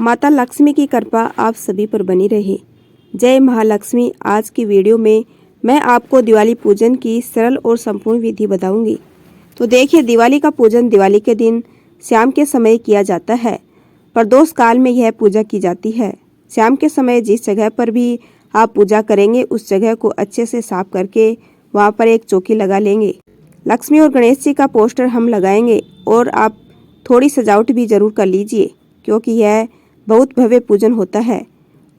माता लक्ष्मी की कृपा आप सभी पर बनी रहे। जय महालक्ष्मी। आज की वीडियो में मैं आपको दिवाली पूजन की सरल और संपूर्ण विधि बताऊंगी। तो देखिए, दिवाली का पूजन दिवाली के दिन शाम के समय किया जाता है। प्रदोष काल में यह पूजा की जाती है। शाम के समय जिस जगह पर भी आप पूजा करेंगे उस जगह को अच्छे से साफ करके वहाँ पर एक चौकी लगा लेंगे। लक्ष्मी और गणेश जी का पोस्टर हम लगाएंगे और आप थोड़ी सजावट भी जरूर कर लीजिए, क्योंकि यह बहुत भव्य पूजन होता है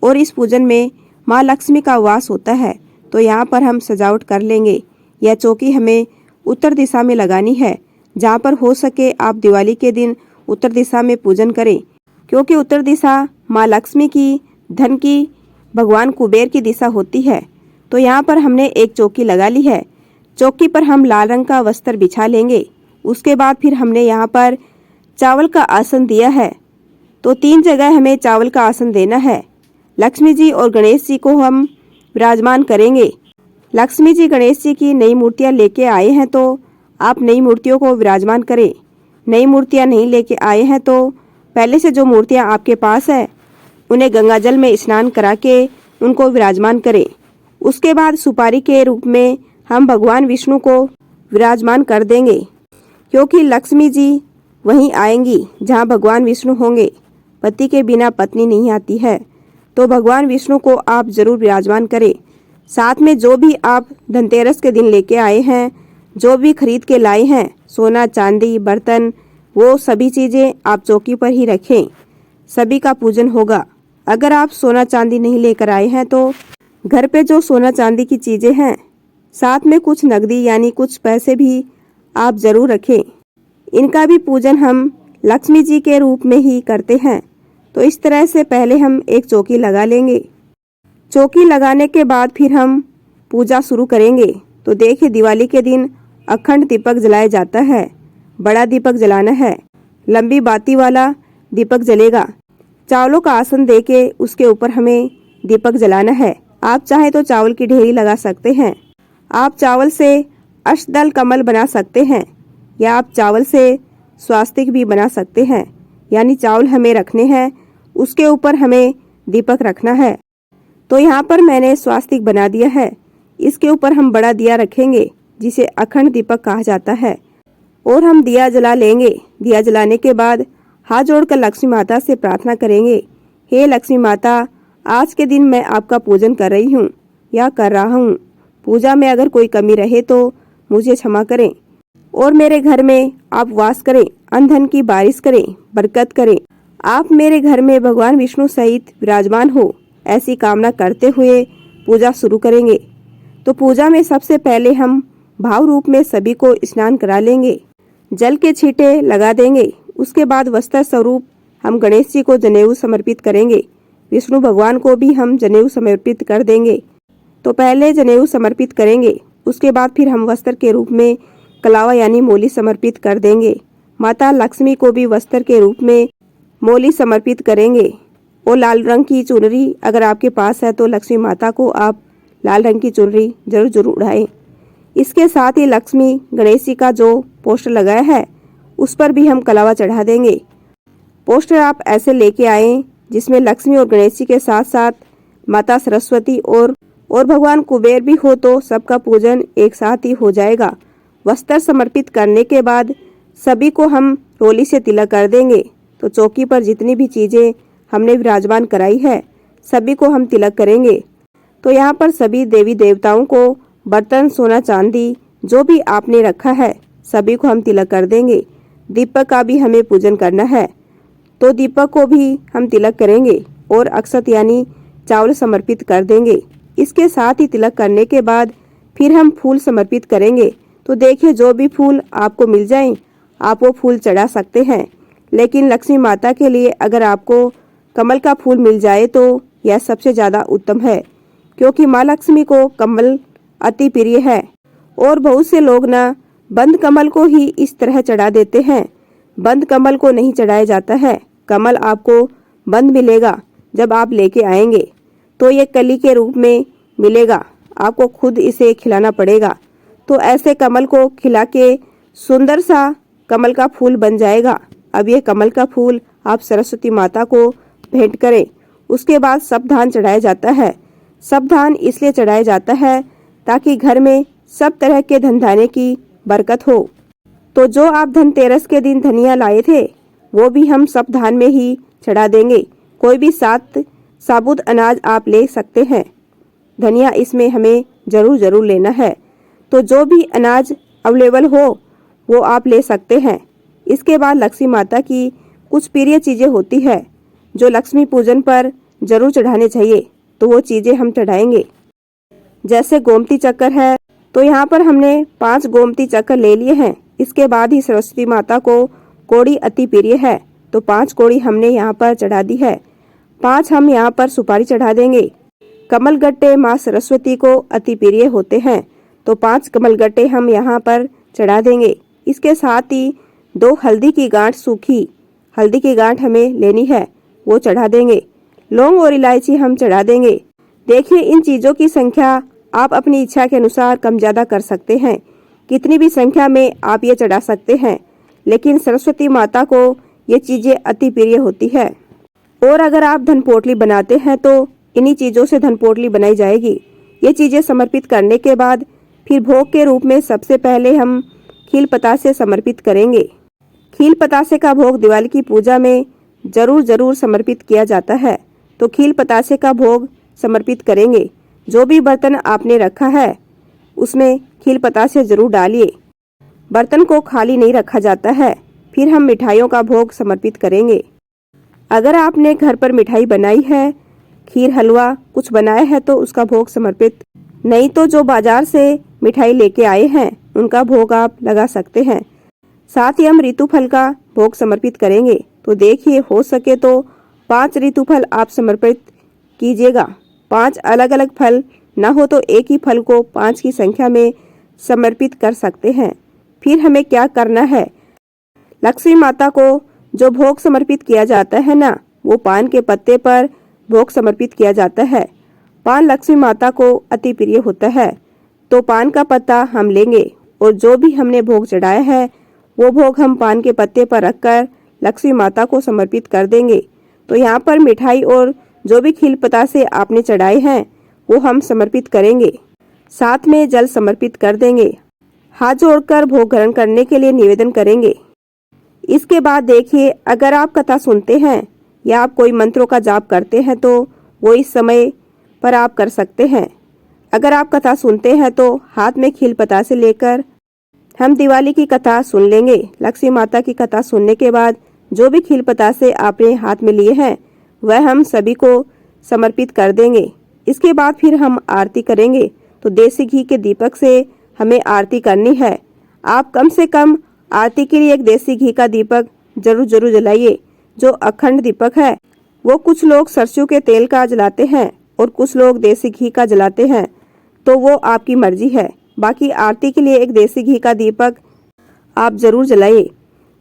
और इस पूजन में माँ लक्ष्मी का वास होता है। तो यहाँ पर हम सजावट कर लेंगे। यह चौकी हमें उत्तर दिशा में लगानी है। जहाँ पर हो सके आप दिवाली के दिन उत्तर दिशा में पूजन करें, क्योंकि उत्तर दिशा माँ लक्ष्मी की, धन की, भगवान कुबेर की दिशा होती है। तो यहाँ पर हमने एक चौकी लगा ली है। चौकी पर हम लाल रंग का वस्त्र बिछा लेंगे। उसके बाद फिर हमने यहाँ पर चावल का आसन दिया है। तो 3 जगह हमें चावल का आसन देना है। लक्ष्मी जी और गणेश जी को हम विराजमान करेंगे। लक्ष्मी जी गणेश जी की नई मूर्तियाँ लेके आए हैं तो आप नई मूर्तियों को विराजमान करें। नई मूर्तियाँ नहीं लेके आए हैं तो पहले से जो मूर्तियाँ आपके पास है उन्हें गंगा जल में स्नान करा के उनको विराजमान करें। उसके बाद सुपारी के रूप में हम भगवान विष्णु को विराजमान कर देंगे, क्योंकि लक्ष्मी जी वहीं आएंगी जहां भगवान विष्णु होंगे। पति के बिना पत्नी नहीं आती है, तो भगवान विष्णु को आप जरूर विराजमान करें। साथ में जो भी आप धनतेरस के दिन लेके आए हैं, जो भी खरीद के लाए हैं, सोना चांदी बर्तन, वो सभी चीज़ें आप चौकी पर ही रखें। सभी का पूजन होगा। अगर आप सोना चांदी नहीं लेकर आए हैं तो घर पे जो सोना चांदी की चीज़ें हैं, साथ में कुछ नकदी यानी कुछ पैसे भी आप जरूर रखें। इनका भी पूजन हम लक्ष्मी जी के रूप में ही करते हैं। तो इस तरह से पहले हम एक चौकी लगा लेंगे। चौकी लगाने के बाद फिर हम पूजा शुरू करेंगे। तो देखिए, दिवाली के दिन अखंड दीपक जलाया जाता है। बड़ा दीपक जलाना है, लंबी बाती वाला दीपक जलेगा। चावलों का आसन देके उसके ऊपर हमें दीपक जलाना है। आप चाहे तो चावल की ढेरी लगा सकते हैं। आप चावल से अष्टदल कमल बना सकते हैं, या आप चावल से स्वास्तिक भी बना सकते हैं। यानी चावल हमें रखने हैं, उसके ऊपर हमें दीपक रखना है। तो यहाँ पर मैंने स्वास्तिक बना दिया है। इसके ऊपर हम बड़ा दिया रखेंगे, जिसे अखंड दीपक कहा जाता है, और हम दिया जला लेंगे। दिया जलाने के बाद हाथ जोड़कर लक्ष्मी माता से प्रार्थना करेंगे, हे लक्ष्मी माता, आज के दिन मैं आपका पूजन कर रही हूँ या कर रहा हूँ। पूजा में अगर कोई कमी रहे तो मुझे क्षमा करें, और मेरे घर में आप वास करें, अन्न धन की बारिश करें, बरकत करें। आप मेरे घर में भगवान विष्णु सहित विराजमान हो, ऐसी कामना करते हुए पूजा शुरू करेंगे। तो पूजा में सबसे पहले हम भाव रूप में सभी को स्नान करा लेंगे, जल के छींटे लगा देंगे। उसके बाद वस्त्र स्वरूप हम गणेश जी को जनेऊ समर्पित करेंगे। विष्णु भगवान को भी हम जनेऊ समर्पित कर देंगे। तो पहले जनेऊ समर्पित करेंगे, उसके बाद फिर हम वस्त्र के रूप में कलावा यानी मोली समर्पित कर देंगे। माता लक्ष्मी को भी वस्त्र के रूप में मोली समर्पित करेंगे। और लाल रंग की चुनरी अगर आपके पास है तो लक्ष्मी माता को आप लाल रंग की चुनरी जरूर उड़ाएं। इसके साथ ही लक्ष्मी गणेश जी का जो पोस्टर लगाया है उस पर भी हम कलावा चढ़ा देंगे। पोस्टर आप ऐसे लेके आए जिसमें लक्ष्मी और गणेश जी के साथ साथ माता सरस्वती और भगवान कुबेर भी हो, तो सबका पूजन एक साथ ही हो जाएगा। वस्त्र समर्पित करने के बाद सभी को हम रोली से तिलक कर देंगे। तो चौकी पर जितनी भी चीजें हमने विराजमान कराई है सभी को हम तिलक करेंगे। तो यहाँ पर सभी देवी देवताओं को बर्तन, सोना चांदी जो भी आपने रखा है सभी को हम तिलक कर देंगे। दीपक का भी हमें पूजन करना है, तो दीपक को भी हम तिलक करेंगे और अक्षत यानी चावल समर्पित कर देंगे। इसके साथ ही तिलक करने के बाद फिर हम फूल समर्पित करेंगे। तो देखिए, जो भी फूल आपको मिल जाएं आप वो फूल चढ़ा सकते हैं। लेकिन लक्ष्मी माता के लिए अगर आपको कमल का फूल मिल जाए तो यह सबसे ज़्यादा उत्तम है, क्योंकि माँ लक्ष्मी को कमल अति प्रिय है। और बहुत से लोग ना बंद कमल को ही इस तरह चढ़ा देते हैं। बंद कमल को नहीं चढ़ाया जाता है। कमल आपको बंद मिलेगा जब आप लेके आएंगे, तो ये कली के रूप में मिलेगा। आपको खुद इसे खिलाना पड़ेगा। तो ऐसे कमल को खिला के सुंदर सा कमल का फूल बन जाएगा। अब ये कमल का फूल आप सरस्वती माता को भेंट करें। उसके बाद सब धान चढ़ाया जाता है। सब धान इसलिए चढ़ाया जाता है ताकि घर में सब तरह के धन धान्य की बरकत हो। तो जो आप धनतेरस के दिन धनिया लाए थे वो भी हम सब धान में ही चढ़ा देंगे। कोई भी 7 साबुत अनाज आप ले सकते हैं। धनिया इसमें हमें जरूर लेना है। तो जो भी अनाज अवेलेबल हो वो आप ले सकते हैं। इसके बाद लक्ष्मी माता की कुछ प्रिय चीज़ें होती है जो लक्ष्मी पूजन पर जरूर चढ़ाने चाहिए, तो वो चीज़ें हम चढ़ाएंगे। जैसे गोमती चक्कर है, तो यहाँ पर हमने 5 गोमती चक्कर ले लिए हैं। इसके बाद ही सरस्वती माता को कोड़ी अति प्रिय है, तो 5 कोड़ी हमने यहाँ पर चढ़ा दी है। 5 हम यहाँ पर सुपारी चढ़ा देंगे। कमल गट्टे माँ सरस्वती को अति प्रिय होते हैं, तो 5 कमल गट्टे हम यहाँ पर चढ़ा देंगे। इसके साथ ही 2 हल्दी की गांठ, सूखी हल्दी की गांठ हमें लेनी है, वो चढ़ा देंगे। लौंग और इलायची हम चढ़ा देंगे। देखिए, इन चीज़ों की संख्या आप अपनी इच्छा के अनुसार कम ज़्यादा कर सकते हैं। कितनी भी संख्या में आप ये चढ़ा सकते हैं, लेकिन सरस्वती माता को ये चीज़ें अति प्रिय होती है। और अगर आप धन पोटली बनाते हैं तो इन्हीं चीज़ों से धन पोटली बनाई जाएगी। ये चीज़ें समर्पित करने के बाद फिर भोग के रूप में सबसे पहले हम खील पतासे समर्पित करेंगे। खील पतासे का भोग दिवाली की पूजा में जरूर समर्पित किया जाता है। तो खील पतासे का भोग समर्पित करेंगे। जो भी बर्तन आपने रखा है उसमें खील पतासे जरूर डालिए। बर्तन को खाली नहीं रखा जाता है। फिर हम मिठाइयों का भोग समर्पित करेंगे। अगर आपने घर पर मिठाई बनाई है, खीर हलवा कुछ बनाया है, तो उसका भोग समर्पित, नहीं तो जो बाजार से मिठाई लेके आए हैं उनका भोग आप लगा सकते हैं। साथ ही हम ऋतु फल का भोग समर्पित करेंगे। तो देखिए, हो सके तो 5 ऋतु फल आप समर्पित कीजिएगा। 5 अलग अलग फल ना हो तो एक ही फल को 5 की संख्या में समर्पित कर सकते हैं। फिर हमें क्या करना है, लक्ष्मी माता को जो भोग समर्पित किया जाता है ना, वो पान के पत्ते पर भोग समर्पित किया जाता है। पान लक्ष्मी माता को अति प्रिय होता है, तो पान का पत्ता हम लेंगे और जो भी हमने भोग चढ़ाया है वो भोग हम पान के पत्ते पर रखकर लक्ष्मी माता को समर्पित कर देंगे। तो यहाँ पर मिठाई और जो भी खील पतासे आपने चढ़ाए हैं वो हम समर्पित करेंगे। साथ में जल समर्पित कर देंगे। हाथ जोड़कर भोग ग्रहण करने के लिए निवेदन करेंगे। इसके बाद देखिए, अगर आप कथा सुनते हैं या आप कोई मंत्रों का जाप करते हैं तो वो इस समय पर आप कर सकते हैं। अगर आप कथा सुनते हैं तो हाथ में खील पतासे लेकर हम दिवाली की कथा सुन लेंगे। लक्ष्मी माता की कथा सुनने के बाद जो भी खील पतासे आपने हाथ में लिए हैं वह हम सभी को समर्पित कर देंगे। इसके बाद फिर हम आरती करेंगे। तो देसी घी के दीपक से हमें आरती करनी है। आप कम से कम आरती के लिए एक देसी घी का दीपक जरूर जलाइए। जो अखंड दीपक है वो कुछ लोग सरसों के तेल का जलाते हैं और कुछ लोग देसी घी का जलाते हैं, तो वो आपकी मर्जी है। बाकी आरती के लिए एक देसी घी का दीपक आप जरूर जलाइए।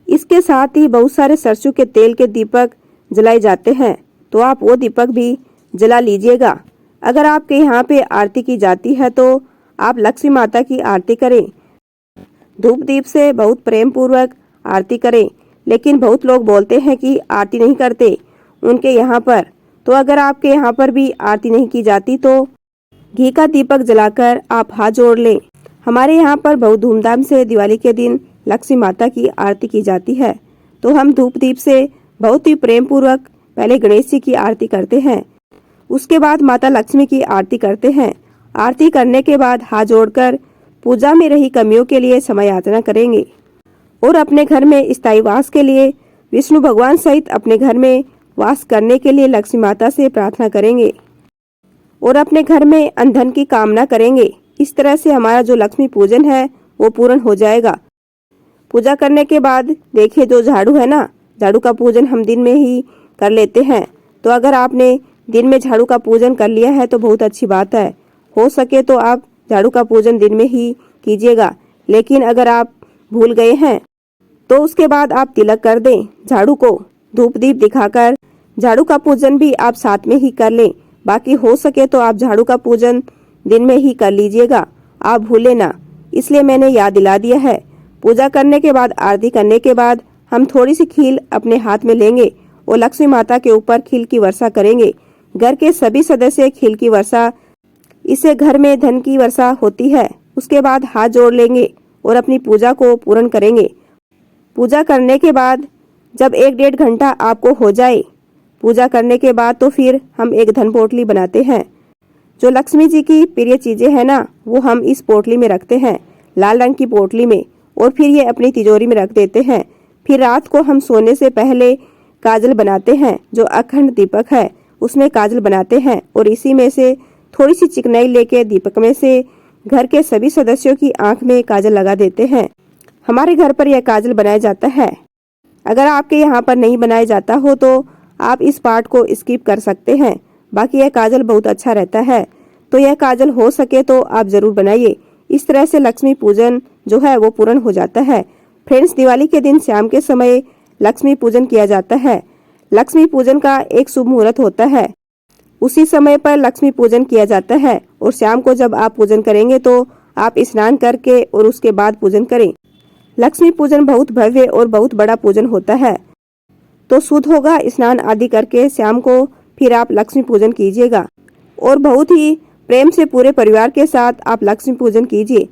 इसके साथ ही बहुत सारे सरसों के तेल के दीपक जलाए जाते हैं, तो आप वो दीपक भी जला लीजिएगा। अगर आपके यहाँ पे आरती की जाती है तो आप लक्ष्मी माता की आरती करें। धूप दीप से बहुत प्रेम पूर्वक आरती करें। लेकिन बहुत लोग बोलते हैं कि आरती नहीं करते उनके यहाँ पर, तो अगर आपके यहाँ पर भी आरती नहीं की जाती तो घी का दीपक जलाकर आप हाथ जोड़ लें। हमारे यहाँ पर बहुत धूमधाम से दिवाली के दिन लक्ष्मी माता की आरती की जाती है। तो हम धूप दीप से बहुत ही प्रेम पूर्वक पहले गणेश जी की आरती करते हैं, उसके बाद माता लक्ष्मी की आरती करते हैं। आरती करने के बाद हाथ जोड़कर पूजा में रही कमियों के लिए समय याचना करेंगे और अपने घर में स्थायी वास के लिए विष्णु भगवान सहित अपने घर में वास करने के लिए लक्ष्मी माता से प्रार्थना करेंगे और अपने घर में अनधन की कामना करेंगे। इस तरह से हमारा जो लक्ष्मी पूजन है वो पूर्ण हो जाएगा। पूजा करने के बाद देखिए, जो झाड़ू है ना, झाड़ू का पूजन हम दिन में ही कर लेते हैं। तो अगर आपने दिन में झाड़ू का पूजन कर लिया है तो बहुत अच्छी बात है। हो सके तो आप झाड़ू का पूजन दिन में ही कीजिएगा। लेकिन अगर आप भूल गए हैं तो उसके बाद आप तिलक कर दें। झाड़ू को धूप दीप दिखाकर झाड़ू का पूजन भी आप साथ में ही कर लें। बाकी हो सके तो आप झाड़ू का पूजन दिन में ही कर लीजिएगा, आप भूले ना, इसलिए मैंने याद दिला दिया है। पूजा करने के बाद, आरती करने के बाद हम थोड़ी सी खील अपने हाथ में लेंगे और लक्ष्मी माता के ऊपर खील की वर्षा करेंगे। घर के सभी सदस्य खील की वर्षा, इससे घर में धन की वर्षा होती है। उसके बाद हाथ जोड़ लेंगे और अपनी पूजा को पूर्ण करेंगे। पूजा करने के बाद जब 1-1.5 घंटा आपको हो जाए पूजा करने के बाद, तो फिर हम एक धन पोटली बनाते हैं। जो लक्ष्मी जी की प्रिय चीजें हैं ना, वो हम इस पोटली में रखते हैं, लाल रंग की पोटली में, और फिर ये अपनी तिजोरी में रख देते हैं। फिर रात को हम सोने से पहले काजल बनाते हैं। जो अखंड दीपक है उसमें काजल बनाते हैं और इसी में से थोड़ी सी चिकनाई लेके दीपक में से घर के सभी सदस्यों की आंख में काजल लगा देते हैं। हमारे घर पर यह काजल बनाया जाता है। अगर आपके यहाँ पर नहीं बनाया जाता हो तो आप इस पार्ट को स्किप कर सकते हैं। बाकी यह काजल बहुत अच्छा रहता है, तो यह काजल हो सके तो आप जरूर बनाइए। इस तरह से लक्ष्मी पूजन जो है वो पूर्ण हो जाता है। फ्रेंड्स, दिवाली के दिन शाम के समय लक्ष्मी पूजन किया जाता है। लक्ष्मी पूजन का एक शुभ मुहूर्त होता है, उसी समय पर लक्ष्मी पूजन किया जाता है। और शाम को जब आप पूजन करेंगे तो आप स्नान करके और उसके बाद पूजन करें। लक्ष्मी पूजन बहुत भव्य और बहुत बड़ा पूजन होता है, तो शुद्ध होगा स्नान आदि करके शाम को फिर आप लक्ष्मी पूजन कीजिएगा। और बहुत ही प्रेम से पूरे परिवार के साथ आप लक्ष्मी पूजन कीजिए,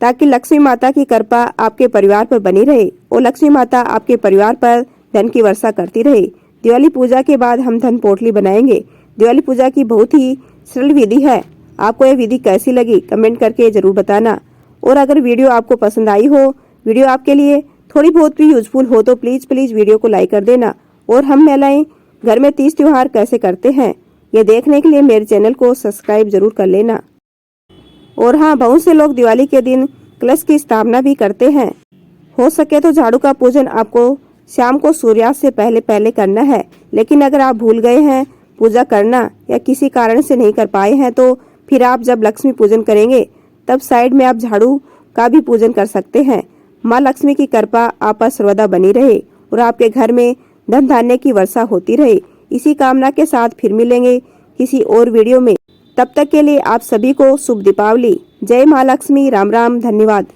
ताकि लक्ष्मी माता की कृपा आपके परिवार पर बनी रहे और लक्ष्मी माता आपके परिवार पर धन की वर्षा करती रहे। दिवाली पूजा के बाद हम धन पोटली बनाएंगे। दिवाली पूजा की बहुत ही सरल विधि है। आपको यह विधि कैसी लगी कमेंट करके जरूर बताना। और अगर वीडियो आपको पसंद आई हो, वीडियो आपके लिए थोड़ी बहुत भी यूजफुल हो, तो प्लीज वीडियो को लाइक कर देना। और हम महिलाएं घर में तीज त्योहार कैसे करते हैं ये देखने के लिए मेरे चैनल को सब्सक्राइब जरूर कर लेना। और हाँ, बहुत से लोग दिवाली के दिन कलश की स्थापना भी करते हैं। हो सके तो झाड़ू का पूजन आपको शाम को सूर्यास्त से पहले पहले करना है। लेकिन अगर आप भूल गए हैं पूजा करना या किसी कारण से नहीं कर पाए हैं, तो फिर आप जब लक्ष्मी पूजन करेंगे तब साइड में आप झाड़ू का भी पूजन कर सकते हैं। माँ लक्ष्मी की कृपा आप पर सर्वदा बनी रहे और आपके घर में धन धान्य की वर्षा होती रहे। इसी कामना के साथ फिर मिलेंगे किसी और वीडियो में। तब तक के लिए आप सभी को शुभ दीपावली। जय माँ लक्ष्मी। राम राम। धन्यवाद।